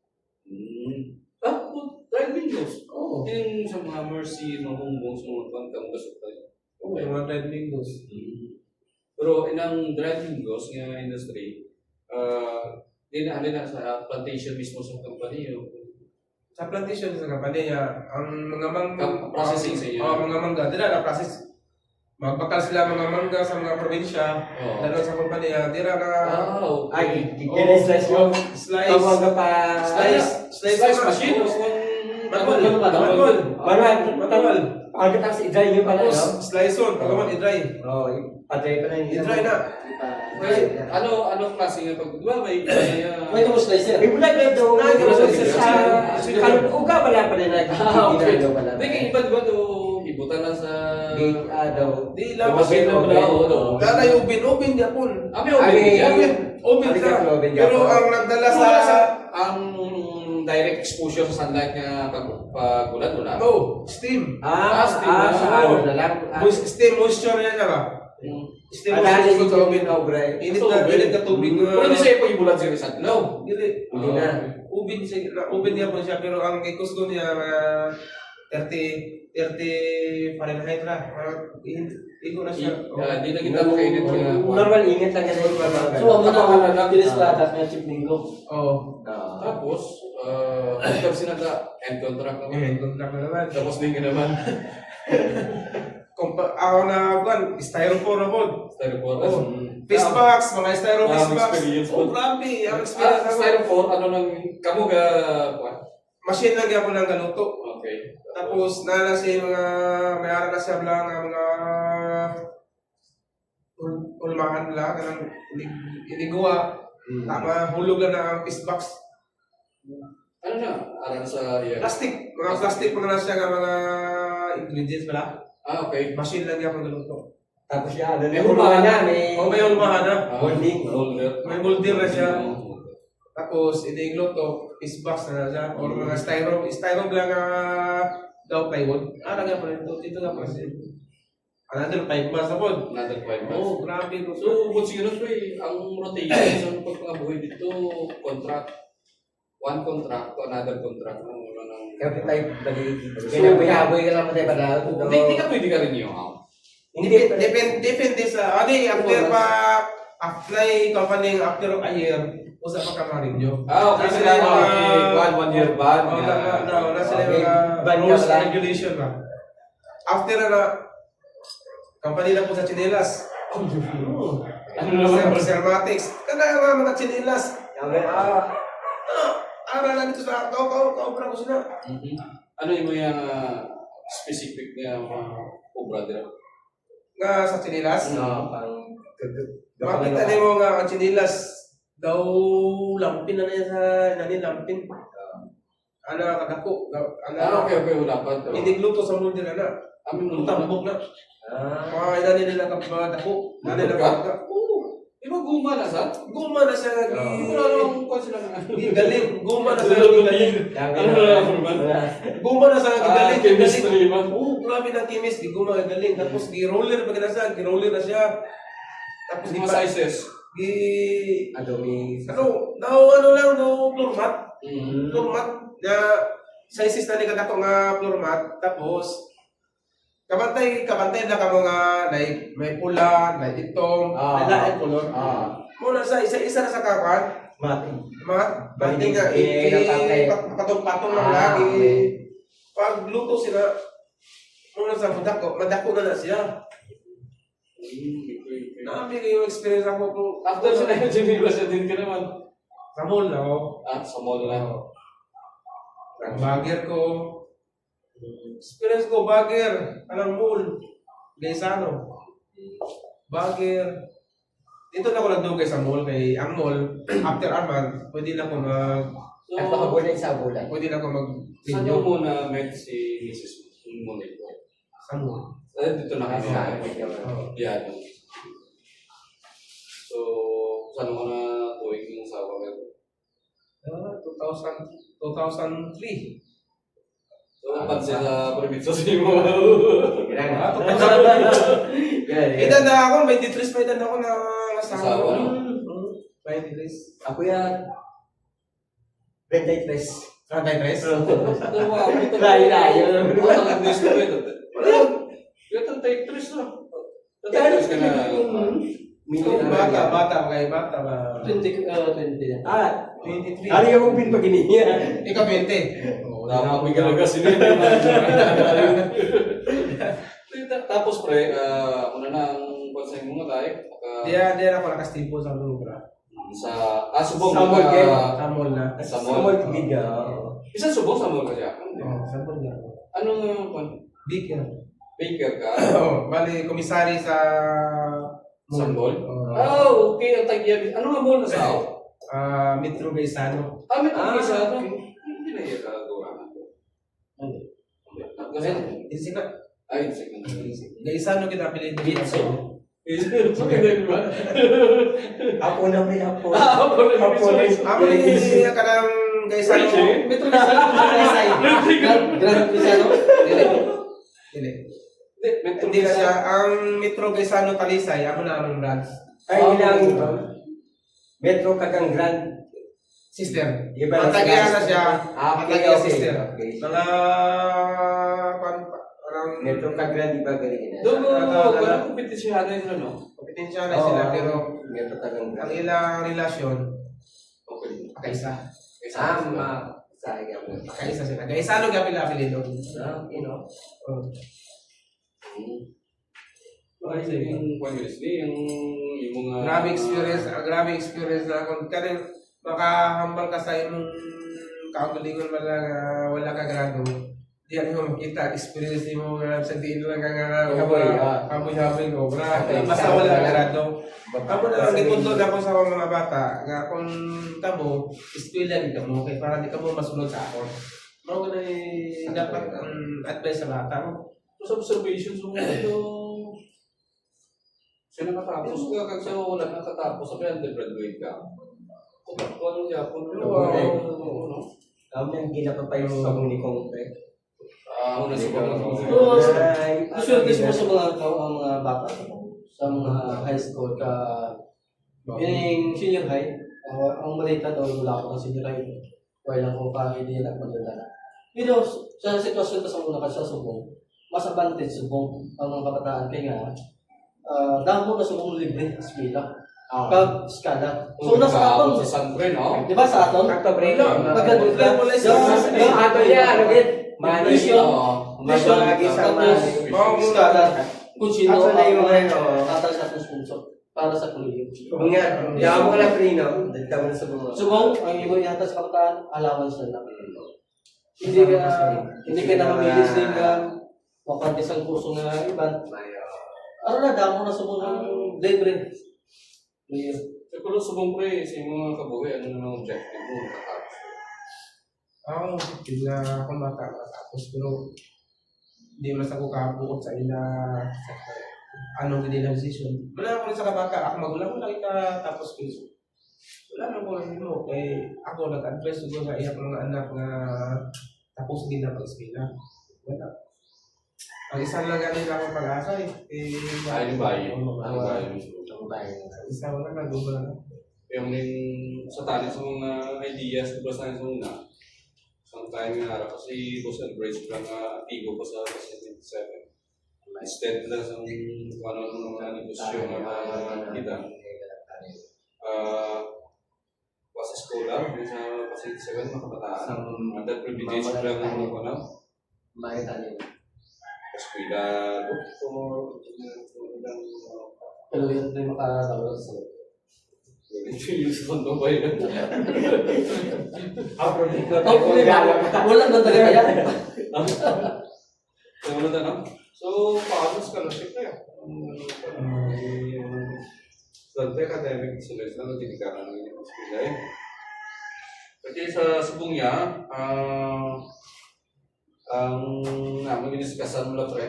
Drive windows. Oo. Yung sa mga Mercy, mga bumbong, sa mga pantang gusto tayo. Oo, yung mga dried mangoes. Pero inang drive windows nga industry, di na alin na sa plantation mismo sa company. Sa plantation sa kampanya, ang mga mangga, Processing sa inyo. mga mangga, di na na-process. Magbakal sila mga mangga sa mga probinsya, Oo. dalawa sa kumpanya, di na Ay, okay. kina-slice mo. slice, Tawag ka pa... Slice machine. manual, Manual. Manual. Ang katang i-dry nyo pala, no? slice on, pagaman i-dry. Oo, patay pa na yung I-dry na. Ano klase nga pag, di ba may May ito mo slicer. May bulag na daw. Ay, Sa uga pala pala na okay. ginagawa pala. Hindi kaya iba di ba ito, ibutan na sa... Gate, daw. Di Yung lang machine na pala, oo. Lala yung oven di apon. May oven yan. Oven Ay, ka. oven ka. Pero ang nagdala Sa sa... ang direct exposure sa sunlight nga pag-ulan, wala. No, steam. Sa ano na lang. Steam moisture yan ba? Steam Adali moisture dito sa oven. yung obra. Init na tubig. Pero hindi siya pag-ibulan siya sa no. Hindi. Hindi na. Oven niya po siya, pero ang kikos doon niya, 30 Fahrenheit na. Igo na siya. Hindi na kita makainit nga. Normal init lang kasi yung mga So, ang mga nabilis product na chip linggo. Oo. Tapos, after sinaga, end contract naman. Ngayon, contract na naman. Tapos din ka naman. Ako na, styrofoam na po. Styrofoam. Oo. Fish box, mga styrofoam Ah, fish box. experience po. Oh, grabe. Ang experience ako. Styrofoam, ano nang, kamu ga, Machine lang yan po ng galuto. okay. Tapos, nala siya mga, may ara na siya lang nga mga ulmahan lang, kanang iniguwa. Tama, hulog lang na ang fish box. Ano na, aral sa, yeah. Plastic, mga plastic mga na siya nga mga ingredients pala. Okay. Machine lang yan ang galuto. Tapos siya, ano, May may hulmahan hulmahan na, may... O may ulmahan na. Holding. Holder. May molder na siya. Tapos, inigluto, fish box na siya. Or mga styro lang nga daw plywood. Lagyan pa rin ito. Dito nga pa siya. Another 5 months na po. Another 5 months. Oo, grabe. So, but siguro ang rotation sa pagpangabuhay dito, contract, one contract to another contract. Wala nang... Kaya tayo bali. Kaya buhay-buhay ka lang tayo para. Hindi ka pwede ka rin yung Hindi. Depende sa, after pa, apply company after a year, usa pa ka marin nyo. Okay, sila yung one year ban. Na sila Okay. yung Ban rules ka and lang. regulation na. After na, company na po sa chinelas. Ano naman? Cermatics. Kana mga chinelas. Ara lang ito sa kaobra ko sila. Ano yung mga specific na obra dito? Nga sa chinelas. Makita Makita niyo nga ang chinelas daw lampin na niya sa lampin. Ano kadako. Okay, wala pa. Inigluto sa mulder na. Amin Tambok na. Mga inani nila dako. Nani na ka. Di ba guma na sa? Guma na siya. Wala nang kwan sila nga. Galing. Guma na siya. Galing. Guma na siya. Galing. Chemistry ba? Grabe ng chemist. Di guma galing. Tapos gi-roller pa na siya. Gi-roller na siya. Tapos Mga sizes. ano lang, floor mat. Floor mat. Na sizes na ni kadako nga floor mat. Tapos, kabantay na ka mga may pula, may itong, may lain color. Muna sa isa na sa kawan, mga banting nga, patong-patong lang lagi. Pag luto sila, muna sa madako na siya. Nakabigay yung experience ako kung After sa Jimmy Basa din ka naman. sa mall ako. Sa mall na. Bagger ko. Experience ko, bagger. Anong mall? Gaisano. Bagger. Dito na ako nagdugay sa mall kay ang mall, after a month, pwede na ako At makabulay sa bulan. pwede na ako Saan yung muna met si Mrs. Monito? sa mall. Dito na kami. Sa Yan. So, saan mo na tuwing yung sa Wawel? 2003. So, pansin sa probinsya sa mo. Edad na ako, 23 pa edad na ako na Asawa, asawa. no? 23. Ako yan. 23. 33? Layo-layo. Ang gusto ko ito. Yung 33 na. 33 ka na. Bata ba? 20. 23. 23. Ano yung pinpaginiya? Ikaw 20. Tama ko talaga sila. Tapos pre, una na ang pansay mo nga tayo. Diyan ako nakastipo sa Lubra. Subong Sa mall, Sa mall na. Sa Sa mall video. Isa subong sa mall kasi ako. Sa mall na. Anong Beacon. baker ka? Bali, komisari sa Sa mall? Oo. Okay. Ang tagya. Ano nga mall na sa ako? Metro Gaisano. May tagya sa ano? Hindi na iya kagawa na. Kasi, Isip na. ay, second. Gaisano kita pilih dito. So, hindi ba? Apo na may apo. Apo na may apo. Ako ni kanang Gaisano. Metro Grand Pisano. Dili. Metro Hindi na siya. Ang Metro Gaisano Talisay, ako na ang branch. Ay, ilang metro kagang grand. Sister. Iba na Matagya na siya. Matagya Okay. sister. Okay. Mga parang Metro kagang di ba galing na? Doon mo, parang kompetisyon na yun, no? kompetensya na sila, pero Metro kagang ang grand. ilang relasyon, Okay. pakaisa. Sama. Sa akin mo. Pakaisa sila. Gaisano gapila apelido. You know. Yung Congress ni, yung mga... Grabe experience na ako. Kaya makahambal ka sa imong kaugalingon wala ka grado. Di ano mo makita, experience mo sa diin lang kaboy-haboy ko. Basta wala ka grado. Ako na ang gituntun ako sa mga bata nga kung kamo, eskwela ka mo kay para di ka mo masunod sa ako. Mao na dapat ang advice sa bata mo. Sa observations mo ito, siya nakatapos ka, kag siya wala nakatapos, sabi undergraduate ka. Kung ano niya, kung ano, Kami ang ginapapay sa muli kong pre. una si Pablo. Swerte mo sa mga bata. Sa mga high school ka. Yung senior high. Ang malita daw wala ko ng senior high. Kaya lang kung paano hindi na madala. Pero sa sitwasyon ka sa muna ka sa subong, mas advantage subong ang mga kabataan kaya nga damo na subong libre eskwela. Kag skala. So una sa aton, sa San Fred, no? di ba sa aton? Octobrino. Magandang Yung ato niya, ano git? Mani. Mission. Mission lagi sa mani. Skala. Kung sino Ako na yung mga tatag sa atong sponsor para sa kuliyo. Kung nga, yaman mo na prino, dagdag mo na sa mga. Subong, ang iba yata sa kabataan, allowance na lang. Hindi ka na mamilis din ka makantis ang kurso nga iba. Ano na, damo na subong ng libre. Siguro subong pre, sa mga kabuhi, ano na ang objective mo, nakatapos. Ako, bigla akong bata tapos pero hindi mo sa ako kabukot sa ila anong hindi na decision. Wala ako sa kabata, ako magulang mo lang tapos piso. Wala na ko mo kay ako nag-advise ko sa iya mga anak na tapos din na pag-eskwela. Wala. Ang isa lang galing akong pag-asa eh. Ay, yung bayo. Ang Ang Ang bayan. isa wala na, gusto na. yung sa tali sa mga ideas, di ba sa una, isang time nga harap kasi boss and brace lang aktibo pa sa 77. Instead lang sa ano ng mga negosyo na kita. Sa scholar, sa 77 mga kabataan, underprivileged lang ang mga ano. Makita niyo. Eskwela, doktor, Pero yun rin makakawala sa loob. Yung kondo ba yun? Wala na talaga yan. So, ano na, no? So, paano scholarship na yan? Stante academic excellence na nagtitikaran ng inyong hospital. Kasi sa Subungya, ang namin diniskasan mo lang pre.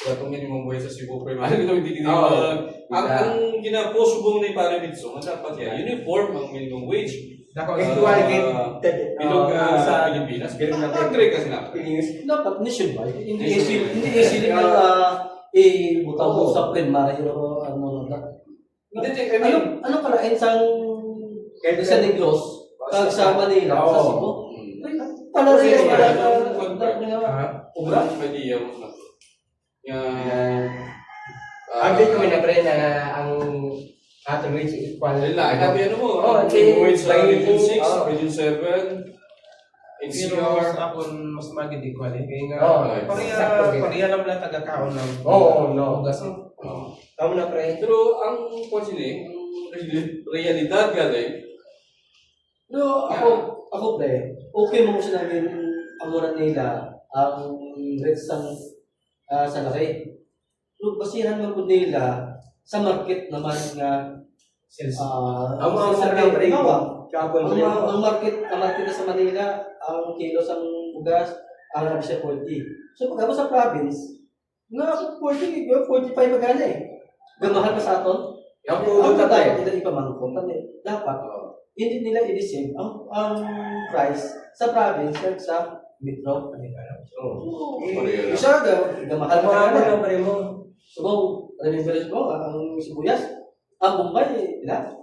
Kaya itong minimum wage sa Cebu Primary, hindi ang ginapo Subong na iparimitsong, ang dapat yan, uniform ang minimum wage. Dako Bilog sa Pilipinas. Agree kasi na. Dapat nationwide. Hindi easy rin na ibutaw mo sa primary o ano na. Ano kalain sa Negros, sa Manila, sa Cebu? Pala rin Obra? Idea mo na. Update ko na pre na ang ating wage equal. Wala, sabi ano mo, minimum wage sa Region 6, oh. Region 7, Pero NCR. sa akon mas magid equal eh. Kaya nga, Oo, pariya lang na taga-kaon ng ugas. Tama na pre. Pero ang question realidad galing, No, ako pre, okay mo ko sinabi ang mura nila ang rates sa laki. Pero basihan mo ko nila sa market naman nga Ang mga sarang pre. ang market na sa Manila, ang kilos ang ugas, ang siya 40. So pag sa province, nga 40, 45 magana eh. Gamahal pa sa aton. Ang tayo, hindi ipamangkot. Dapat, hindi nila i-deceive ang price sa province at sa metro. Isa, gamahal pa magana. So, remembrance mo, ang sibuyas, ang Bombay, ilan?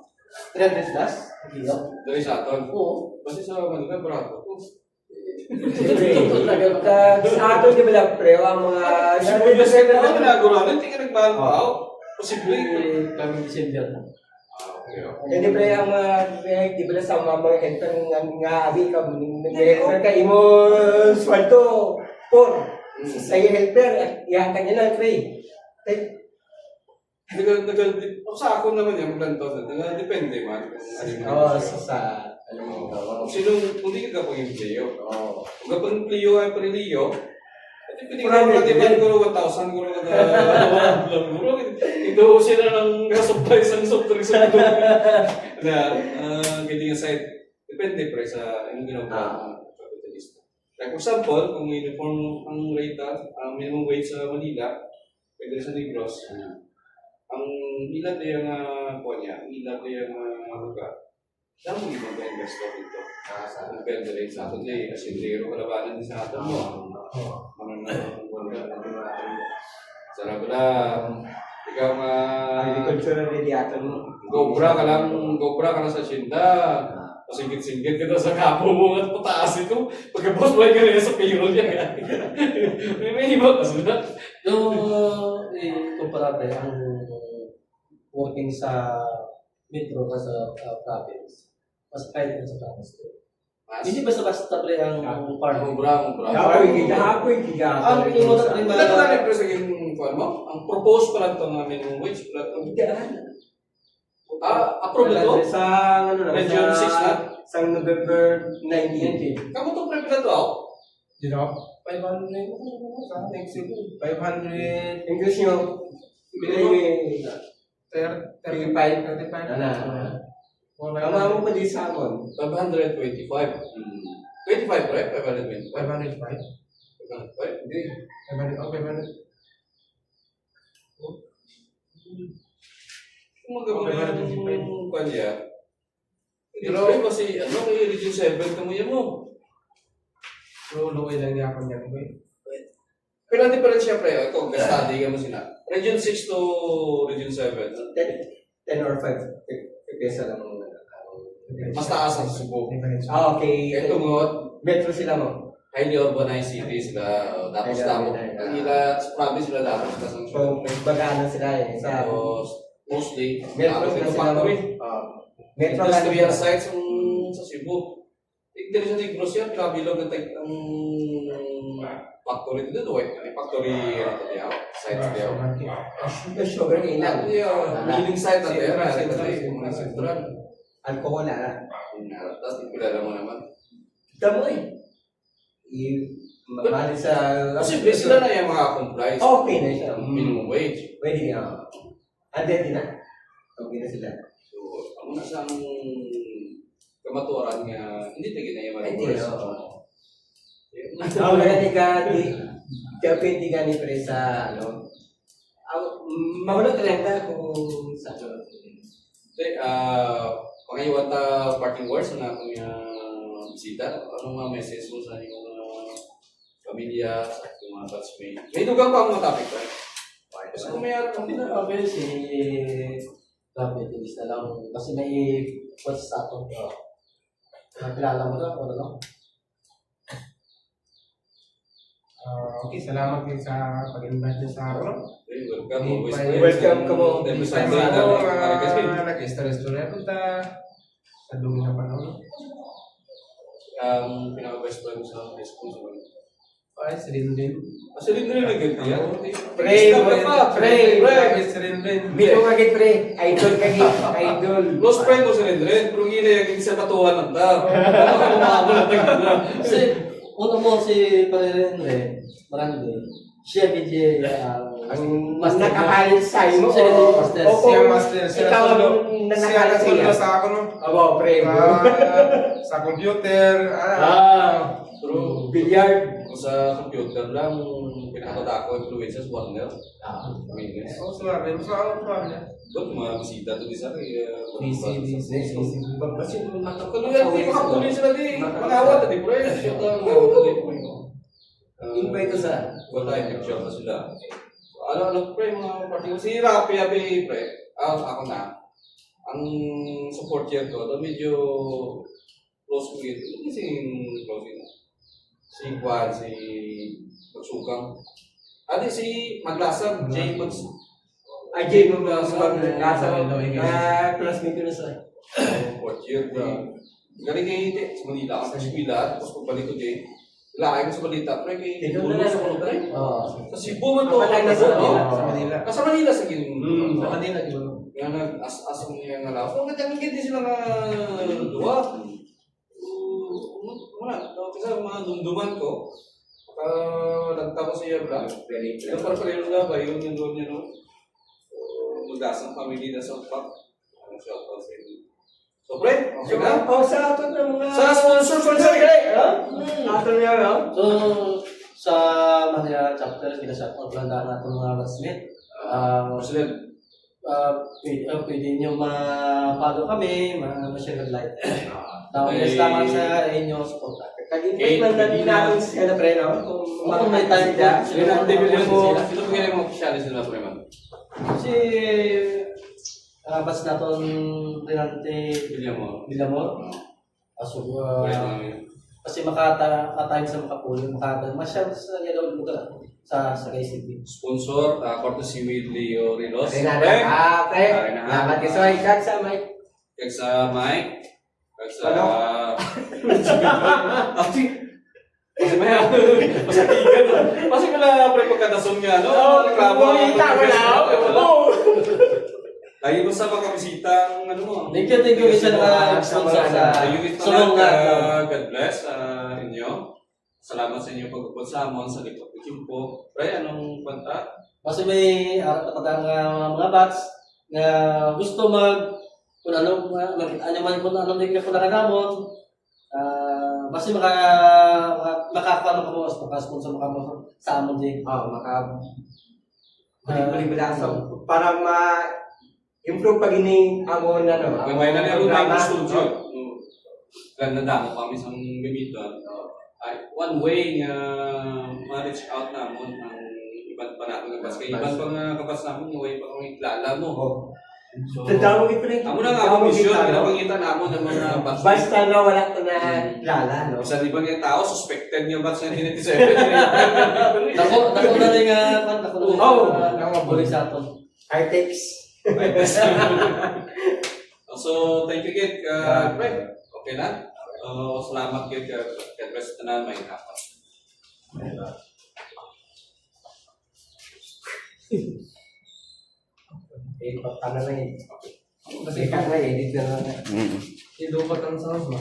300 plus? Kilo? dari sa aton. Oo. Kasi sa Manila, barato. Sa ato di ba lang pre, ang mga Sibuyas ay naguranan, hindi ka nagmahal pa ako. Posible. Kaming December na. Okay. Hindi pre ang mga di ba lang sa mga helper nga abi ka helper ka imo sweldo por sa helper ya kanya lang pre. Sa ako naman yan, maglanto. Depende man. Sa Kung hindi ka po yung playo. Kung ka po yung playo ay pariliyo, at pinigyan mo natin guro 1,000, guro ka na guro. Ito sila ng supply sa soft drinks sa guro. Na, ganyan side. Depende pre sa yung ginagawa ng kapitalista. Like for example, kung uniform ang rate, ang minimum wage sa Manila, pwede sa Negros, ang ilan na yung kuha ilan na yung lugar. Saan mo ibang ka-investor dito? Sa depende rin sa atin eh. Kasi zero kalabanan din sa atin mo. Sarap lang. Ikaw agricultural ready ato mo. gobra ka lang sa Shinda. Pasingit-singit ka na sa kapo mo at pataas ito. Pagkapos mo ay ka rin sa payroll niya. May iba kasi na. Kumpara pre, ang working sa metro ka sa province, mas kahit sa province. Hindi basta-basta pre ang farm. Gobra. Apoy giga. Ang imo na pre Wala na rin sa yung kuwan mo? Ang propose pa lang ito ng minimum wage. Approve na ito? Sa ano na Region 6 na? sa November 19. Kamu itong prep na ito ako? You know, 500 sa next week. 500 English nyo. Bilay 35. Tama mo pa di sa amon. 525. 25 prep? 525? 505. 505? Hindi. 500. Kung magagawin yung kanya, Pero- pero kasi kay Region 7 kamuya mo. Luloy lang niya ako niyan, boy. Pero ang difference syempre, ito, study ka mo sila. Region 6 to Region 7. 10 or 5. Pipesa lang muna. Mas taas ang Cebu. Okay. Ito mo, Metro sila mo. highly urbanized city sila. Tapos damo. Ang ila, sa province sila damo. Tapos ang So, may bagana sila eh. Sa mostly, Metro damo sila ng sila mo. factory. Metro lang Industrial sila. sites sa Cebu. Dili sa Negros yan, kabilog ng ang factory dito, eh. Ay, factory, ano to, yaw, site yaw. Yung sugar ilan. Milling site na tayo, mga sentral. Alcohol na. Tapos, ipilala mo naman. Kita mo eh. Mabalik sa... Posible sila na yung mga complies. Okay na siya. Minimum wage. Pwede nga. Ande na. Okay na sila. So, ang una siyang kamaturan nga, hindi tigil na yung mga Hindi, words. oo. Ako gani ka, kaya pwede gani pre sa, ano, mahulog ka lang ka kung sa, Okay, mga iwan ta parting words na akong bisita. Anong mga message mo sa inyong pamilya, sa inyong mga batchmate? May dugang pa ang mga topic, right? Kasi kung may harap Ang kami pinaka-abel si diabetes na lang. Kasi may what's sa ato. Nakilala mo na kung ano? Okay, salamat din sa pag-invite niyo sa akin. welcome. Always Welcome ka mo. Every Sa Sunday na ako, nag-istorya punta sa dumi na panahon. ang pinaka-best friend sa high school. Ay, si Rinrin. Kasi rin rin nag-gantiyan. Pre, Si Rinrin. Bito ka git pre, idol ka git, idol. Close friend ko si Rendren, pero hindi na yung sa katuhan ng ta. Kasi una mo si Parenre, Marande, siya DJ Ang mas nakahalin sa'yo mo. Siya yung master. Oo. Siya master. Ikaw ang Siya nanakalan nagsundo siya. sa ako no. Aba, pre. Sa computer. Pero Billiard. sa computer lang, pinakata ko influences, Warner. Minutes. Oh, suwabe. Masama ko niya. Doon, mga bisita doon isa. DC. Kasi Kaluyan, di makapuli sila di. Mangawat, di pre. Shot lang, mangawat di pre. invite ko sa Wala tayo, nag-shot na sila. Ano, pre, mga party ko. Si Rapi, abi, pre. Ako na. Ang support year ko, doon medyo close ko yun. Hindi si close yun. Si Juan, si Pagsukang. Si Maglasang, Jay Ajay mo ba sa nasa classmate ko na sa fourth year. Galing kay sa Manila. Ako sa Manila, tapos pagbalik ko Jay. Lakay ko sa balita, pre, kay Ito Bulo na sa Kulog, pre. Sa Cebu man to. Kapalay na sa Manila. Sa Manila. Sa Manila sa gin. Sa Manila, di ba? Nga nag-as-asong niya nga laos. Kung nagkakit din sila nga duwa. Wala. Kasi mga dumduman ko, nagtapos siya bla. Yung parang sila ba, yun yung doon niya, no? Magdasang family na sa pop. Shout out sa inyo. So, pre, okay na? sa ato ng mga Sa sponsor, ato niya, no? So, sa Manila chapter, kinasapagpanda natin mga classmate. President. Pwede nyo ma-follow kami, ma-share ng like. Tapos salamat sa inyo support. Kag-invite man na din natin sila, pre, no? Kung may time sila. po, Sino ang TV mo? Sino po yung mga officialis nila, pre, man? Si bas naton Renante Bilya mo. Villamor. So, Pre, kasi makatime sa makapulo, masyado sa yellow lugar sa KCB. sponsor, courtesy with Leo Rilos. Pre, pre. Lamat ka sa ikag sa mic. Kag sa Mike. Kag sa... Ano? Kasi may masatigan. Kasi wala pre pagkadason nga, no? Reklamo. Lagi mo sa mga bisita ang ano mo. Thank you isa naka-sponsor sa Ayun ito Sulong na. na. God bless inyo. Salamat sa inyo pagpupod sa amon sa likod ng Kimpo. Pre, anong kwenta? Kasi may katatang mga bats na gusto kung ano, makita nyo man kung ano din ko nakagamon. Kasi makakaano ka mo, makasponsor mo ka mo sa amon din. Balik-balik so para ma-improve pag ining amon na no. Kung may nangyari tayo sa studio. Ganda damo kami sa gamitan. One way nga ma-reach out namon ang iba't pa namin kabas. Kaya iba't pa nga kabas namin, way pa kami kilala mo. So, Tandawag ito rin. amo na nga ang mission, pinapangita namon ng mga batch. Basta na wala ko na lala, no? Isa di ba nga tao, suspected nga batch 1997. Dako na rin nga, dako na mga bulig sa aton. Artex. So, thank you again. Pre, okay na? Salamat kayo kay President may dapat. Eh, paano na yun? Kasi Kasi ka na, edit na lang. idupat ang sounds mo.